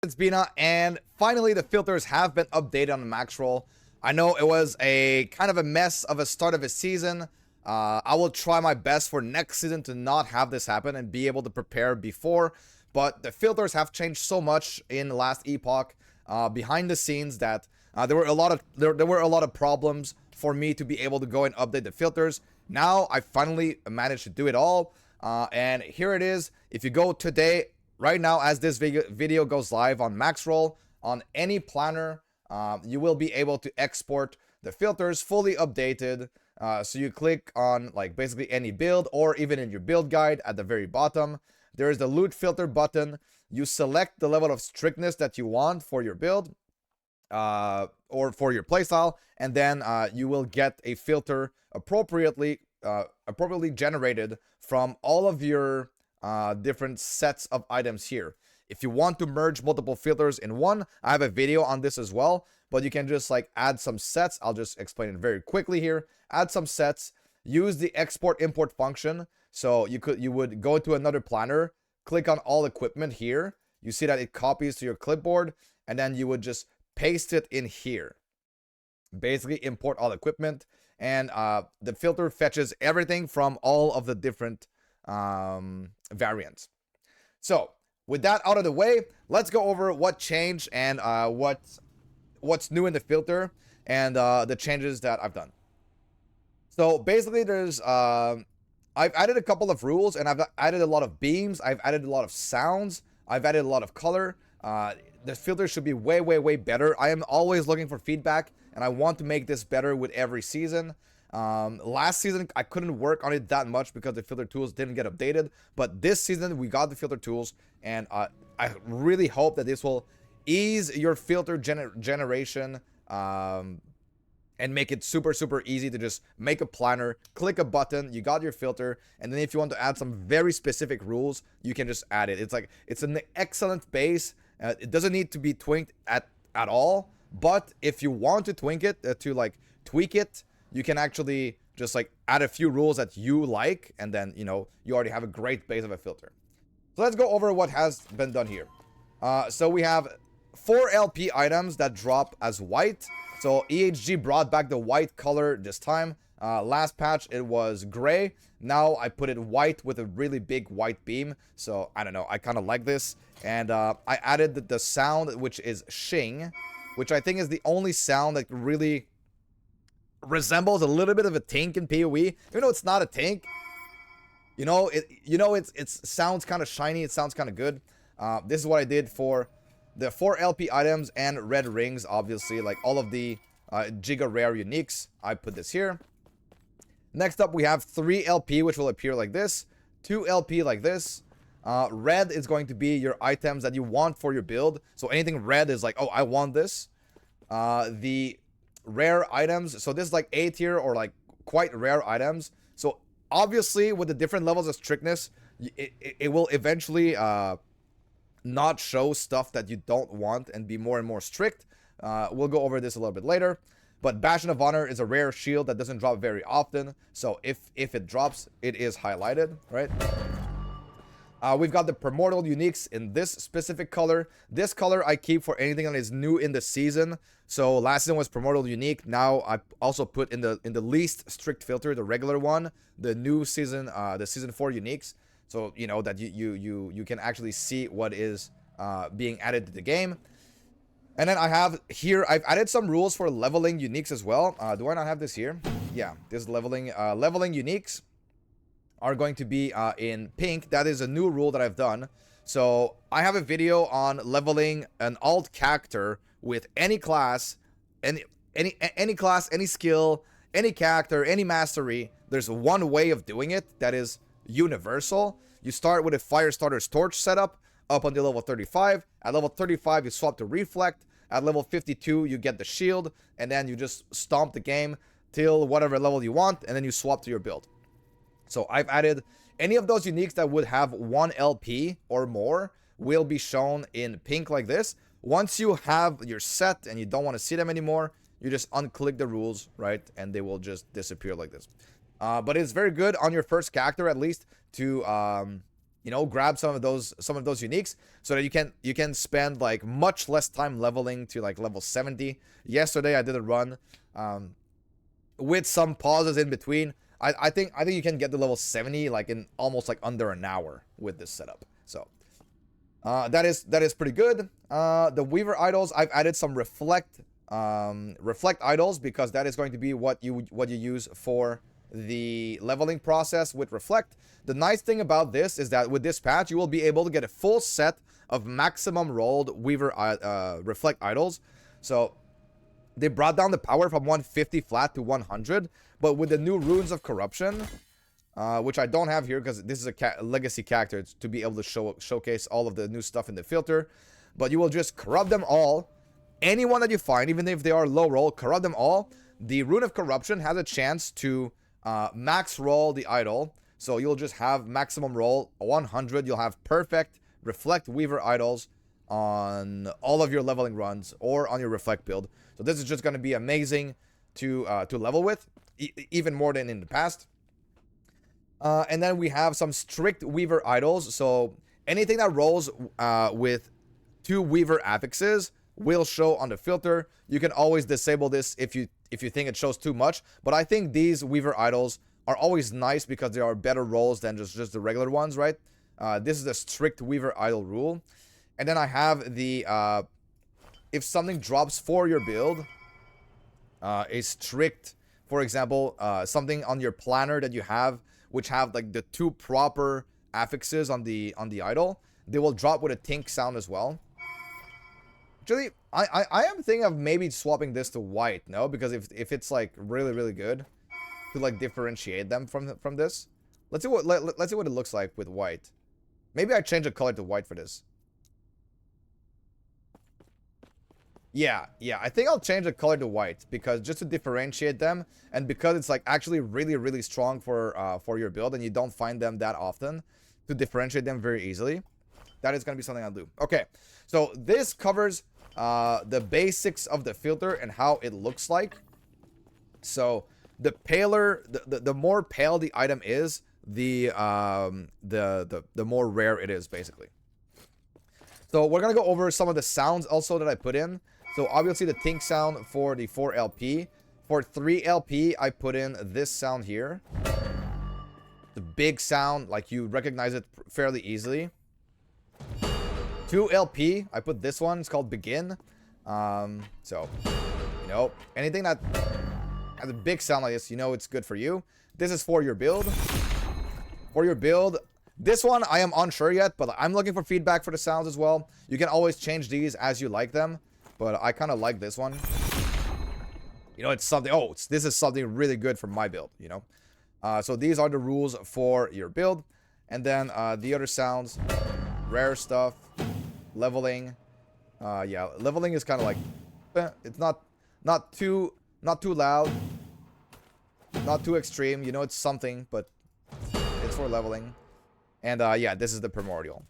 It's Bina, and finally the filters have been updated on the Maxroll. I know it was a kind of a mess of a start of a season. I will try my best for next season to not have this happen and be able to prepare before. But the filters have changed so much in Last Epoch behind the scenes that there were a lot of problems for me to be able to go and update the filters. Now I finally managed to do it all, and here it is. If you go today, right now, as this video goes live on Maxroll, on any planner, you will be able to export the filters fully updated. So you click on like basically any build, or even in your build guide at the very bottom, there is the loot filter button. You select the level of strictness that you want for your build, or for your playstyle, and then you will get a filter appropriately generated from all of your different sets of items here. If you want to merge multiple filters in one, I have a video on this as well, but you can just like add some sets. I'll just explain it very quickly here. Add some sets, use the export import function. So you would go to another planner, click on all equipment here. You see that it copies to your clipboard, and then you would just paste it in here. Basically import all equipment, and the filter fetches everything from all of the different variants. So with that out of the way, let's go over what changed and what's new in the filter, and the changes that I've done. So basically there's I've added a couple of rules, and I've added a lot of beams, I've added a lot of sounds, I've added a lot of color. The filter should be way better. I am always looking for feedback, and I want to make this better with every season. Last season I couldn't work on it that much because the filter tools didn't get updated, but this season we got the filter tools, and I really hope that this will ease your filter generation, and make it super easy to just make a planner, click a button, you got your filter, and then if you want to add some very specific rules, you can just add it. It's an excellent base. It doesn't need to be twinked at all, but if you want to tweak it, you can actually just like add a few rules that you like, and then you already have a great base of a filter. So let's go over what has been done here. So we have 4 LP items that drop as white. So EHG brought back the white color this time. Last patch it was gray. Now I put it white with a really big white beam. So I don't know, I kind of like this. And I added the sound, which is shing, which I think is the only sound that really resembles a little bit of a tank in PoE. Even though it's not a tank, it sounds kind of shiny. It sounds kind of good. This is what I did for the 4 LP items and red rings, obviously, like all of the Giga Rare uniques. I put this here. Next up, we have 3 LP, which will appear like this, 2 LP like this. Red is going to be your items that you want for your build. So anything red is like, oh, I want this. The rare items, so this is like A tier or like quite rare items. So obviously, with the different levels of strictness, it will eventually not show stuff that you don't want and be more and more strict. We'll go over this a little bit later. But Bastion of Honor is a rare shield that doesn't drop very often, so if it drops, it is highlighted, right? We've got the Primordial uniques in this specific color. This color I keep for anything that is new in the season. So last season was Primordial unique. Now I also put in the least strict filter, the regular one, the new season, the season 4 uniques. So that you can actually see what is being added to the game. And then I have here, I've added some rules for leveling uniques as well. Do I not have this here? Yeah, this leveling uniques are going to be in pink. That is a new rule that I've done. So I have a video on leveling an alt character with any class, any class, any skill, any character, any mastery. There's one way of doing it that is universal. You start with a Firestarter's Torch setup up until level 35. At level 35, you swap to Reflect. At level 52, you get the shield, and then you just stomp the game till whatever level you want, and then you swap to your build. So I've added any of those uniques that would have 1 LP or more will be shown in pink like this. Once you have your set and you don't want to see them anymore, you just unclick the rules, right? And they will just disappear like this. But it's very good on your first character, at least, to you know, grab some of those uniques so that you can spend like much less time leveling to like level 70. Yesterday I did a run with some pauses in between. I think you can get to level 70 like in almost like under an hour with this setup. So that is pretty good. The Weaver idols, I've added some reflect idols because that is going to be what you use for the leveling process with reflect. The nice thing about this is that with this patch you will be able to get a full set of maximum rolled Weaver reflect idols. So they brought down the power from 150 flat to 100, but with the new runes of corruption, which I don't have here because this is a legacy character to be able to showcase all of the new stuff in the filter, but you will just corrupt them all. Anyone that you find, even if they are low roll, corrupt them all. The rune of corruption has a chance to max roll the idol, so you'll just have maximum roll 100. You'll have perfect reflect Weaver idols on all of your leveling runs or on your reflect build. So this is just going to be amazing to level with, even more than in the past. And then we have some strict Weaver idols. So anything that rolls with 2 Weaver affixes will show on the filter. You can always disable this if you think it shows too much. But I think these Weaver idols are always nice because they are better rolls than just the regular ones, right? This is the strict Weaver idol rule. And then I have the if something drops for your build, a strict, for example, something on your planner that you have, which have like the 2 proper affixes on the idol, they will drop with a tink sound as well. Actually, I am thinking of maybe swapping this to white, no? Because if it's like really good to like differentiate them from this. Let's see what it looks like with white. Maybe I change the color to white for this. Yeah, I think I'll change the color to white because just to differentiate them, and because it's like actually really strong for your build and you don't find them that often, to differentiate them very easily. That is going to be something I'll do. Okay, so this covers the basics of the filter and how it looks like. So the paler, the more pale the item is, the more rare it is, basically. So we're gonna go over some of the sounds also that I put in. So obviously the tink sound for the 4LP. For 3LP, I put in this sound here. The big sound, like you recognize it fairly easily. 2LP, I put this one. It's called Begin. So, you know, anything that has a big sound like this, you know it's good for you. This is for your build. For your build, this one I am unsure yet, but I'm looking for feedback for the sounds as well. You can always change these as you like them, but I kind of like this one. You know, it's something, this is something really good for my build, you know. So these are the rules for your build. And then the other sounds, rare stuff, leveling. Yeah, leveling is kind of like, it's not too loud, not too extreme. You know, it's something, but it's for leveling. And yeah, this is the primordial.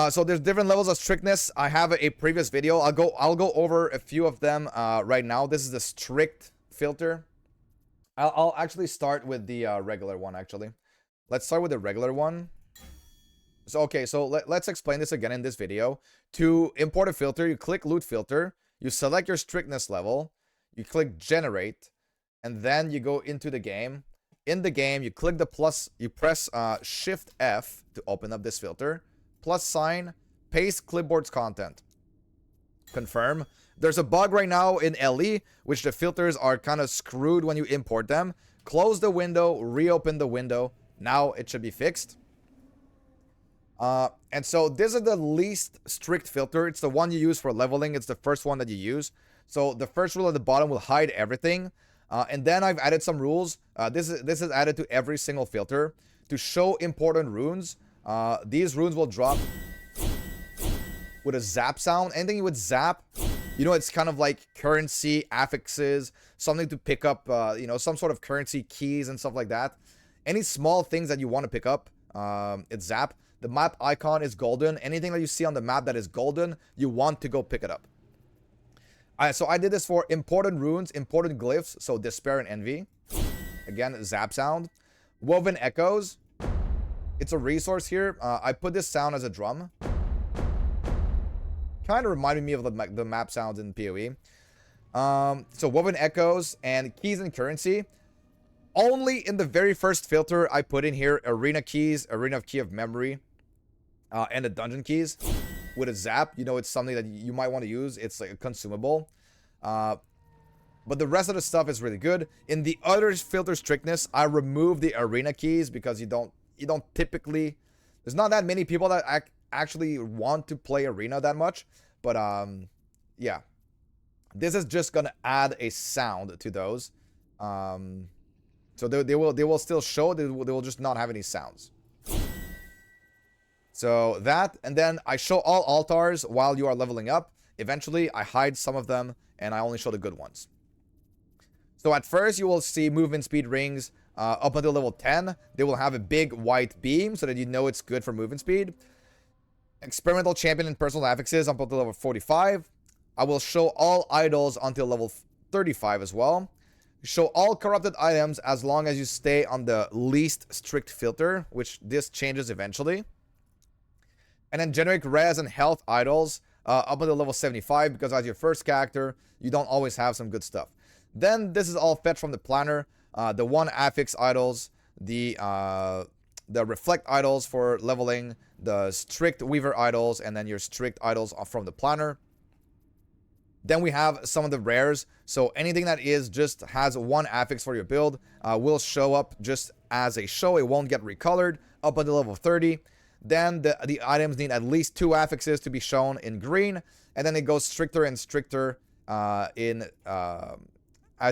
So there's different levels of strictness. I have a previous video. I'll go over a few of them right now. This is the strict filter. I'll actually start with the regular one, actually. Let's start with the regular one. So, okay, so let's explain this again in this video. To import a filter, you click loot filter, you select your strictness level, you click generate, and then you go into the game. In the game, you click the plus, you press Shift F to open up this filter, plus sign, paste clipboard's content. Confirm. There's a bug right now in LE, which the filters are kind of screwed when you import them. Close the window, reopen the window. Now it should be fixed. And so this is the least strict filter. It's the one you use for leveling. It's the first one that you use. So the first rule at the bottom will hide everything. And then I've added some rules. This is added to every single filter to show important runes. These runes will drop with a zap sound. Anything with zap, you know, it's kind of like currency affixes, something to pick up, you know, some sort of currency keys and stuff like that. Any small things that you want to pick up, it's zap. The map icon is golden. Anything that you see on the map that is golden, you want to go pick it up. So I did this for important runes, important glyphs. So despair and envy. Again, zap sound. Woven echoes. It's a resource here. I put this sound as a drum. Kind of reminded me of the map sounds in PoE. So Woven Echoes and Keys and Currency. Only in the very first filter I put in here Arena Keys, Arena of Key of Memory, and the Dungeon Keys with a zap. You know, it's something that you might want to use. It's like a consumable. But the rest of the stuff is really good. In the other filter Strictness, I removed the Arena Keys because you don't typically... There's not that many people that actually want to play Arena that much. But, yeah. This is just going to add a sound to those. So they will still show. They will just not have any sounds. So that, and then I show all altars while you are leveling up. Eventually, I hide some of them, and I only show the good ones. So at first, you will see movement speed rings up until level 10. They will have a big white beam so that you know it's good for movement speed. Experimental champion and personal affixes up until level 45. I will show all idols until level 35 as well. Show all corrupted items as long as you stay on the least strict filter, which this changes eventually. And then generate res and health idols up until level 75, because as your first character, you don't always have some good stuff. Then this is all fetched from the planner. The one affix idols, the reflect idols for leveling, the strict weaver idols, and then your strict idols from the planner. Then we have some of the rares. So anything that is just has one affix for your build will show up just as a show. It won't get recolored up until level 30. Then the items need at least 2 affixes to be shown in green. And then it goes stricter and stricter as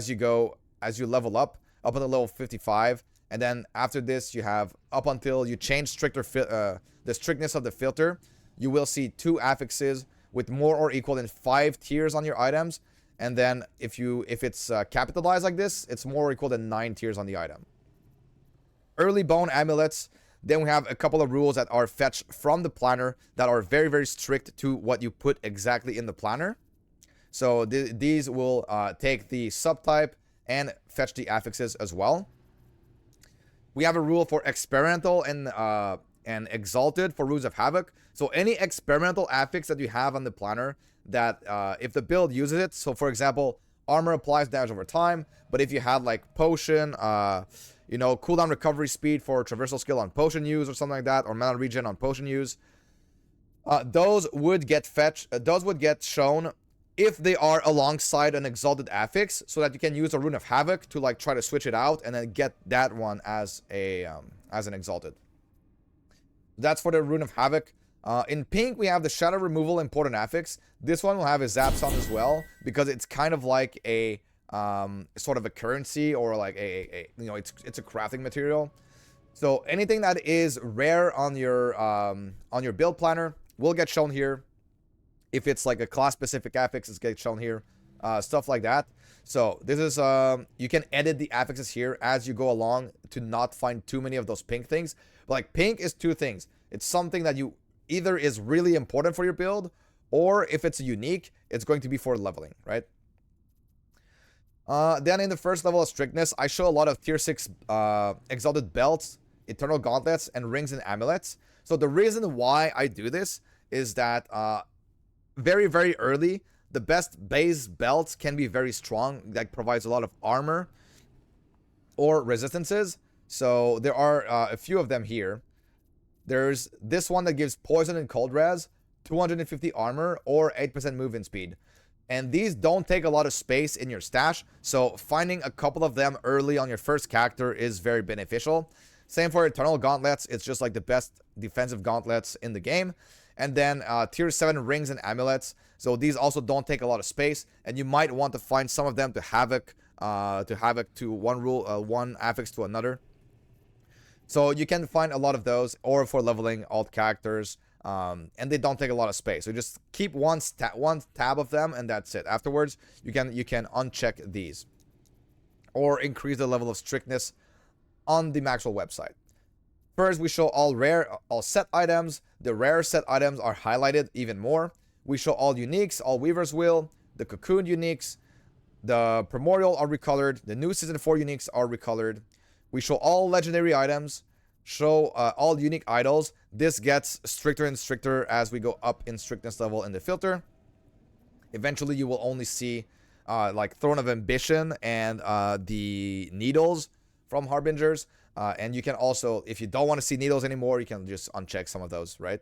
you level up until level 55. And then after this, you have up until you change the strictness of the filter, you will see 2 affixes with more or equal than 5 tiers on your items. And then if it's capitalized like this, it's more or equal than 9 tiers on the item. Early bone amulets. Then we have a couple of rules that are fetched from the planner that are very, very strict to what you put exactly in the planner. So these will take the subtype and fetch the affixes as well. We have a rule for experimental and exalted for Runes of Havoc. So any experimental affix that you have on the planner that if the build uses it, so for example, armor applies damage over time, but if you had like potion, cooldown recovery speed for traversal skill on potion use or something like that, or mana regen on potion use, those would get shown if they are alongside an exalted affix, so that you can use a Rune of Havoc to like try to switch it out and then get that one as an exalted. That's for the Rune of Havoc. In pink, we have the Shadow Removal Important Affix. This one will have a Zap sound as well, because it's kind of like a sort of a currency, or like it's a crafting material. So anything that is rare on your build planner will get shown here. If it's like a class specific affix, it's get shown here. Stuff like that. So this is you can edit the affixes here as you go along to not find too many of those pink things. But like pink is 2 things. It's something that you either is really important for your build, or if it's unique, it's going to be for leveling, right? Then in the first level of Strictness, I show a lot of tier 6 exalted belts, eternal gauntlets, and rings and amulets. So the reason why I do this is that very, very early, the best base belts can be very strong, that provides a lot of armor or resistances. So there are a few of them here. There's this one that gives poison and cold res, 250 armor, or 8% movement speed. And these don't take a lot of space in your stash, so finding a couple of them early on your first character is very beneficial. Same for Eternal Gauntlets. It's just like the best defensive gauntlets in the game. And then tier 7 rings and amulets. So these also don't take a lot of space, and you might want to find some of them to Havoc to one rule, one affix to another. So you can find a lot of those, or for leveling alt characters, and they don't take a lot of space. So just keep one tab of them, and that's it. Afterwards, you can uncheck these, or increase the level of strictness on the Maxroll website. First, we show all set items. The rare set items are highlighted even more. We show all uniques, all Weaver's Will, the Cocoon uniques, the Primordial are recolored, the new Season 4 uniques are recolored. We show all legendary items, show all unique idols. This gets stricter and stricter as we go up in strictness level in the filter. Eventually, you will only see like Throne of Ambition and the needles from Harbingers. And you can also, if you don't want to see needles anymore, you can just uncheck some of those, right?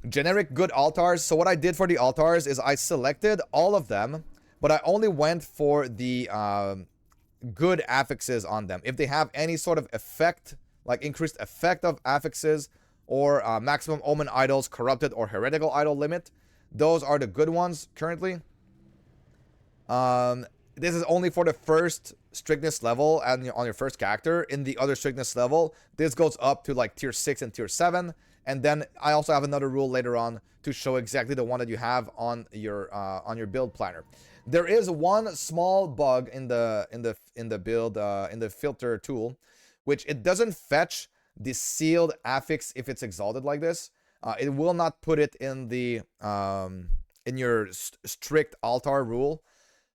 Generic good altars. So what I did for the altars is I selected all of them, but I only went for the good affixes on them. If they have any sort of effect, like increased effect of affixes or maximum omen idols, corrupted or heretical idol limit, those are the good ones currently. This is only for the first strictness level and on your first character. In the other strictness level, this goes up to like tier 6 and tier 7. And then I also have another rule later on to show exactly the one that you have on your build planner. There is one small bug in the build in the filter tool, which it doesn't fetch the sealed affix if it's exalted like this. It will not put it in the in your strict altar rule.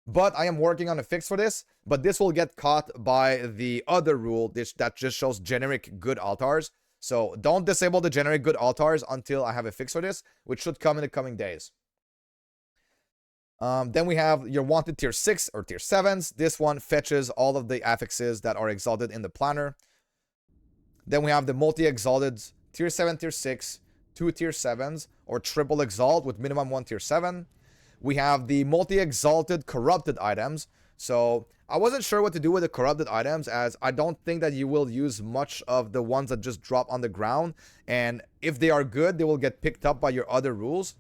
But I am working on a fix for this. But this will get caught by the other rule that just shows generic good altars. So don't disable the generic good altars until I have a fix for this, which should come in the coming days. Then we have your wanted tier 6 or tier 7s. This one fetches all of the affixes that are exalted in the planner. Then we have the multi-exalted tier 7, tier 6, 2 tier 7s, or triple exalt with minimum 1 tier 7. We have the multi-exalted corrupted items. So I wasn't sure what to do with the corrupted items, as I don't think that you will use much of the ones that just drop on the ground. And if they are good, they will get picked up by your other rules.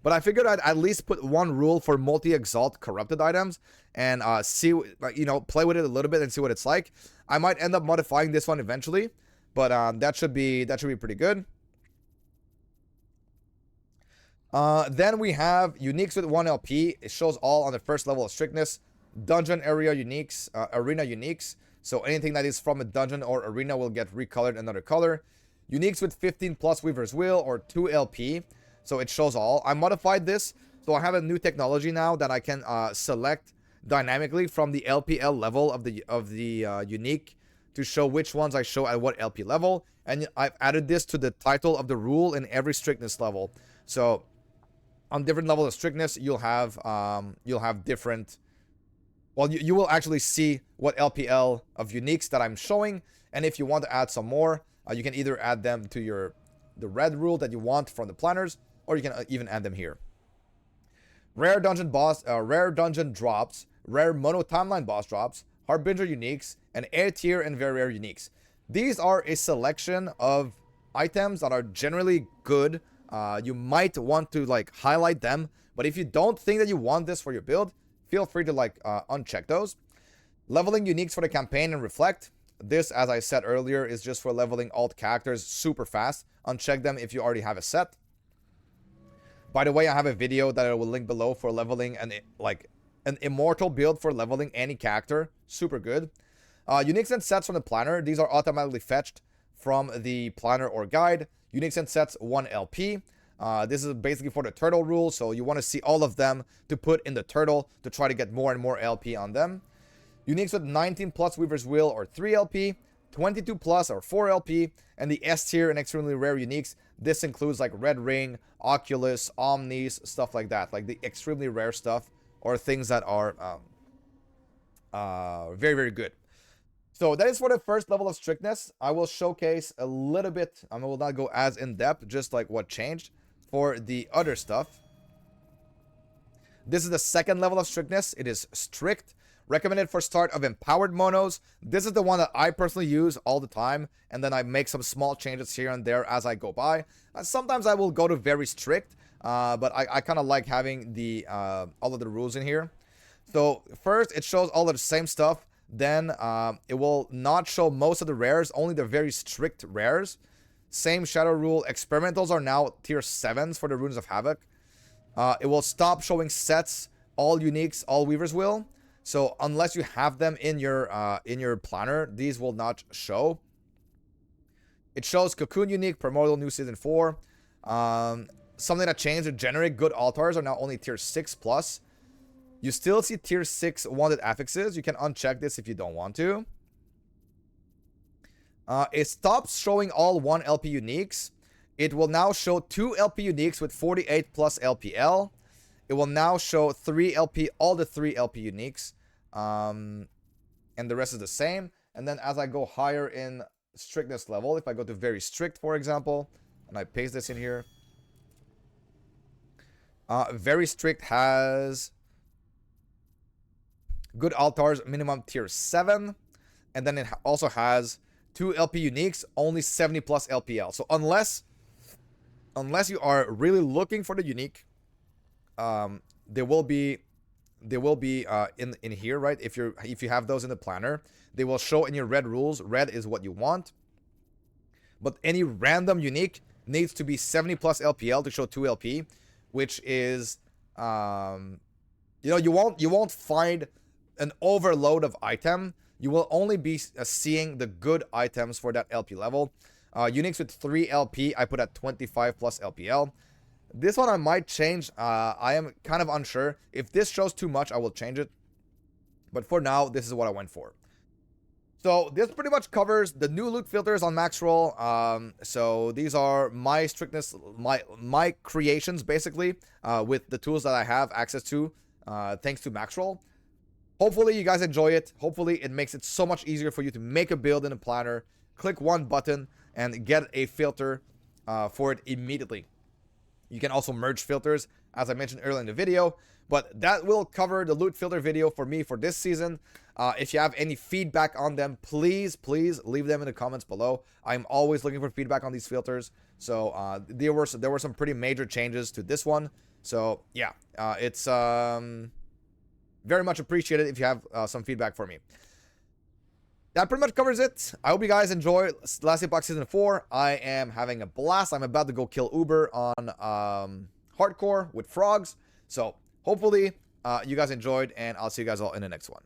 But I figured I'd at least put one rule for multi-exalt corrupted items and see, you know, play with it a little bit and see what it's like. I might end up modifying this one eventually, but that should be pretty good. Then we have uniques with 1 LP. It shows all on the first level of strictness. Dungeon area uniques, arena uniques. So anything that is from a dungeon or arena will get recolored another color. Uniques with 15 plus Weaver's Wheel or 2 LP. So it shows all. I modified this, so I have a new technology now that I can select dynamically from the LPL level of the unique to show which ones I show at what LP level. And I've added this to the title of the rule in every strictness level. So on different levels of strictness, you'll have different. Well, you will actually see what LPL of uniques that I'm showing, and if you want to add some more, you can either add them to the red rule that you want from the planners, or you can even add them here. Rare dungeon drops, rare mono timeline boss drops, harbinger uniques, and air tier and very rare uniques. These are a selection of items that are generally good. You might want to like highlight them, but if you don't think that you want this for your build, feel free to like uncheck those. Leveling uniques for the campaign and reflect. This, as I said earlier, is just for leveling alt characters super fast. Uncheck them if you already have a set. By the way, I have a video that I will link below for leveling an immortal build for leveling any character. Super good. Uniques and sets from the planner. These are automatically fetched from the planner or guide. Uniques and sets 1 LP. This is basically for the turtle rule, so you want to see all of them to put in the turtle to try to get more and more LP on them. Uniques with 19 plus Weaver's Wheel or 3 LP, 22 plus or 4 LP, and the S tier and extremely rare uniques. This includes like Red Ring, Oculus, Omnis, stuff like that, like the extremely rare stuff or things that are very, very good. So that is for the first level of strictness. I will showcase a little bit. I will not go as in depth, just like what changed for the other stuff. This is the second level of strictness. It is strict. Recommended for start of empowered monos. This is the one that I personally use all the time, and then I make some small changes here and there as I go by. Sometimes I will go to very strict, but I kind of like having the all of the rules in here. So first, it shows all of the same stuff. Then it will not show most of the rares, only the very strict rares. Same shadow rule. Experimentals are now tier 7s for the Runes of Havoc. It will stop showing sets, all uniques, all Weaver's Will. So unless you have them in your planner, these will not show. It shows Cocoon unique, Primordial New Season 4. Something that changed, the generic good altars are now only tier 6 plus. You still see tier 6 wanted affixes. You can uncheck this if you don't want to. It stops showing all 1 LP uniques. It will now show 2 LP uniques with 48 plus LPL. It will now show 3 LP, all the 3 LP uniques. And the rest is the same. And then as I go higher in strictness level, if I go to very strict, for example, and I paste this in here. Very strict has good altars, minimum tier 7. And then it also has 2 LP uniques, only 70 plus LPL. So unless you are really looking for the unique, they will be in here, right? If you have those in the planner, they will show in your red rules. Red is what you want. But any random unique needs to be 70 plus LPL to show 2 LP, which is you won't find an overload of item. You will only be seeing the good items for that LP level. Uniques with 3 LP, I put at 25 plus LPL. This one I might change. I am kind of unsure. If this shows too much, I will change it. But for now, this is what I went for. So this pretty much covers the new loot filters on Maxroll. So these are my strictness, my creations basically, with the tools that I have access to, thanks to Maxroll. Hopefully you guys enjoy it. Hopefully it makes it so much easier for you to make a build in a planner. Click one button and get a filter for it immediately. You can also merge filters, as I mentioned earlier in the video. But that will cover the loot filter video for me for this season. If you have any feedback on them, please leave them in the comments below. I'm always looking for feedback on these filters. So there were some pretty major changes to this one. So yeah, it's very much appreciated if you have some feedback for me. That pretty much covers it. I hope you guys enjoy Last Epoch Season 4. I am having a blast. I'm about to go kill Uber on hardcore with frogs. So hopefully you guys enjoyed, and I'll see you guys all in the next one.